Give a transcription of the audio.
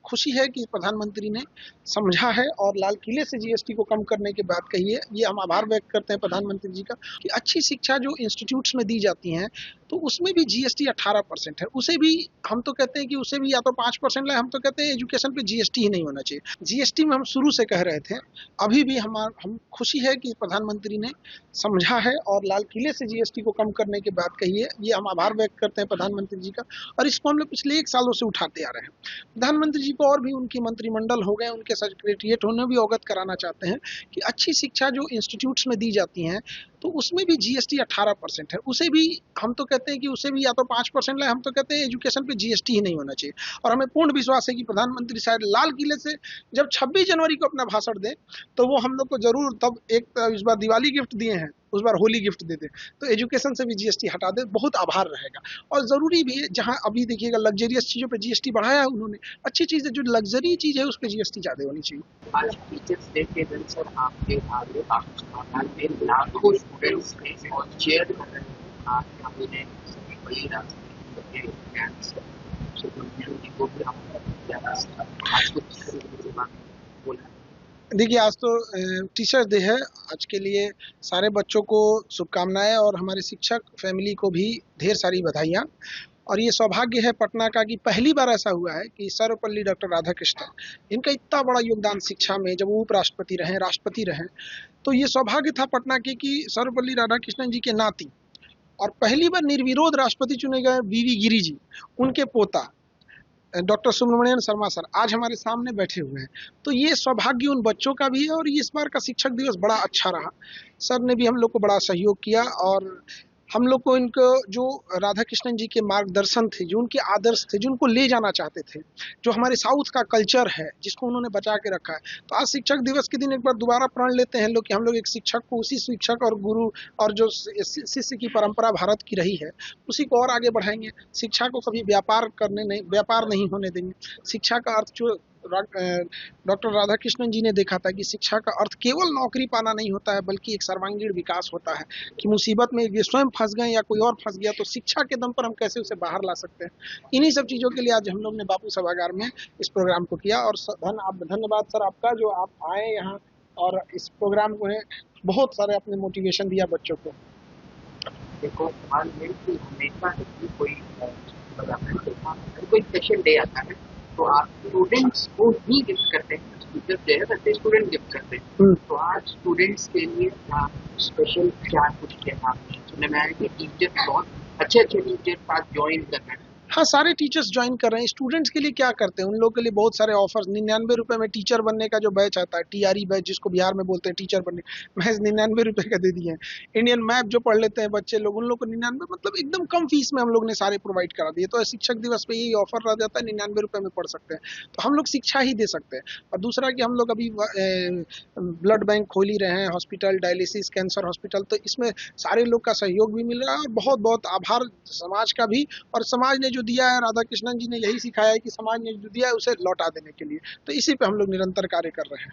खुशी है कि प्रधानमंत्री ने समझा है और लाल किले से जीएसटी को कम करने की बात कही है। ये हम आभार व्यक्त करते हैं प्रधानमंत्री जी का कि अच्छी शिक्षा जो इंस्टीट्यूट्स में दी जाती हैं तो उसमें भी जीएसटी 18% है। उसे भी हम तो कहते हैं कि उसे भी या तो 5% लाए, हम तो कहते हैं एजुकेशन पे जीएसटी ही नहीं होना चाहिए। जीएसटी में हम शुरू से कह रहे थे, अभी भी हम खुशी है कि प्रधानमंत्री ने समझा है और लाल किले से जीएसटी को कम करने की बात कही है। ये हम आभार व्यक्त करते हैं प्रधानमंत्री जी का और इसको हम लोग पिछले 1 सालों से उठाते आ रहे हैं। प्रधानमंत्री जी को और भी उनकी मंत्रिमंडल हो गए, उनके सेक्रेटरिएट उन्हें भी अवगत कराना चाहते हैं कि अच्छी शिक्षा जो इंस्टीट्यूट्स में दी जाती हैं तो उसमें भी जीएसटी 18% है। उसे भी हम तो कहते हैं कि उसे भी या तो 5% लाए, हम तो कहते हैं एजुकेशन पे जीएसटी ही नहीं होना चाहिए। और हमें पूर्ण विश्वास है कि प्रधानमंत्री शायद लाल किले से जब 26 जनवरी को अपना भाषण दें तो वो हम लोग को जरूर तब एक इस बार दिवाली गिफ्ट दिए हैं, उस बार होली गिफ्ट दे दे, तो एजुकेशन से भी जीएसटी हटा दे, बहुत आभार रहेगा। और जरूरी भी है, जहां अभी देखिएगा लग्जरियस चीजों पे जीएसटी बढ़ाया है उन्होंने, अच्छी चीज है, जो लग्जरी चीज है उस पर जीएसटी ज्यादा होनी चाहिए। आज टीचर्स डे के दिन सर आपके आगे आपके में लाखों स्टूडेंट्स ने और चेयर कर रहे हैं। आज हमने सभी बड़ी राजनीति के ज्ञान से सुब्रमण्यम जी को भी हम आज कुछ बोला। देखिए आज तो टीचर्स डे है, आज के लिए सारे बच्चों को शुभकामनाएं और हमारे शिक्षक फैमिली को भी ढेर सारी बधाइयाँ। और ये सौभाग्य है पटना का कि पहली बार ऐसा हुआ है कि सर्वपल्ली डॉक्टर राधाकृष्णन, इनका इतना बड़ा योगदान शिक्षा में, जब वो उपराष्ट्रपति रहे, राष्ट्रपति रहे, तो ये सौभाग्य था पटना के कि सर्वपल्ली राधाकृष्णन जी के नाती और पहली बार निर्विरोध राष्ट्रपति चुने गए वीवी गिरी जी, उनके पोता डॉक्टर सुब्रमण्यम शर्मा सर आज हमारे सामने बैठे हुए हैं। तो ये सौभाग्य उन बच्चों का भी है और इस बार का शिक्षक दिवस बड़ा अच्छा रहा। सर ने भी हम लोग को बड़ा सहयोग किया और हम लोग को इनको जो राधा कृष्णन जी के मार्गदर्शन थे, जो उनके आदर्श थे, जो उनको ले जाना चाहते थे, जो हमारे साउथ का कल्चर है जिसको उन्होंने बचा के रखा है, तो आज शिक्षक दिवस के दिन एक बार दोबारा प्रण लेते हैं लोग कि हम लोग एक शिक्षक को, उसी शिक्षक और गुरु और जो शिष्य की परंपरा भारत की रही है उसी को और आगे बढ़ाएंगे। शिक्षा को कभी व्यापार नहीं होने देंगे। शिक्षा का अर्थ जो डॉक्टर राधाकृष्णन जी ने देखा था कि शिक्षा का अर्थ केवल नौकरी पाना नहीं होता है, बल्कि एक सर्वांगीण विकास होता है कि मुसीबत में ये स्वयं फंस गए या कोई और फंस गया तो शिक्षा के दम पर हम कैसे उसे बाहर ला सकते हैं। इन्हीं सब चीज़ों के लिए आज हम लोग ने बापू सभागार में इस प्रोग्राम को किया और धन्यवाद सर आपका जो आप आए यहाँ और इस प्रोग्राम को है बहुत सारे अपने मोटिवेशन दिया बच्चों को। देखो सवाल ये कि हमेशा कोई स्पेशल डे आता है तो आप स्टूडेंट्स को ही गिफ्ट करते हैं, टीचर्स डे है वैसे स्टूडेंट गिफ्ट करते हैं। तो आज स्टूडेंट्स के लिए स्पेशल क्या कुछ किया आपने? सुनने में आया कि टीचर्स बहुत अच्छे टीचर्स आज ज्वाइन कर रहे हैं। हाँ, सारे टीचर्स ज्वाइन कर रहे हैं। स्टूडेंट्स के लिए क्या करते हैं, उन लोगों के लिए बहुत सारे ऑफर्स, 99 रुपए में टीचर बनने का जो बैच आता है, टीआरई बैच जिसको बिहार में बोलते हैं टीचर बनने, महज 99 रुपए का दे दिए हैं। इंडियन मैप जो पढ़ लेते हैं बच्चे लोग, उन लोग को 99 मतलब एकदम कम फीस में हम लोग ने सारे प्रोवाइड करा दिए। तो शिक्षक दिवस पे यही ऑफर रह जाता है, 99 रुपए में पढ़ सकते हैं। तो हम लोग शिक्षा ही दे सकते हैं। और दूसरा कि हम लोग अभी ब्लड बैंक खोल ही रहे हैं, हॉस्पिटल, डायलिसिस, कैंसर हॉस्पिटल, तो इसमें सारे लोग का सहयोग भी मिल रहा है और बहुत बहुत आभार समाज का भी। और समाज ने जो दिया है, राधा कृष्णन जी ने यही सिखाया है कि समाज ने जो दिया है उसे लौटा देने के लिए, तो इसी पे हम लोग निरंतर कार्य कर रहे हैं।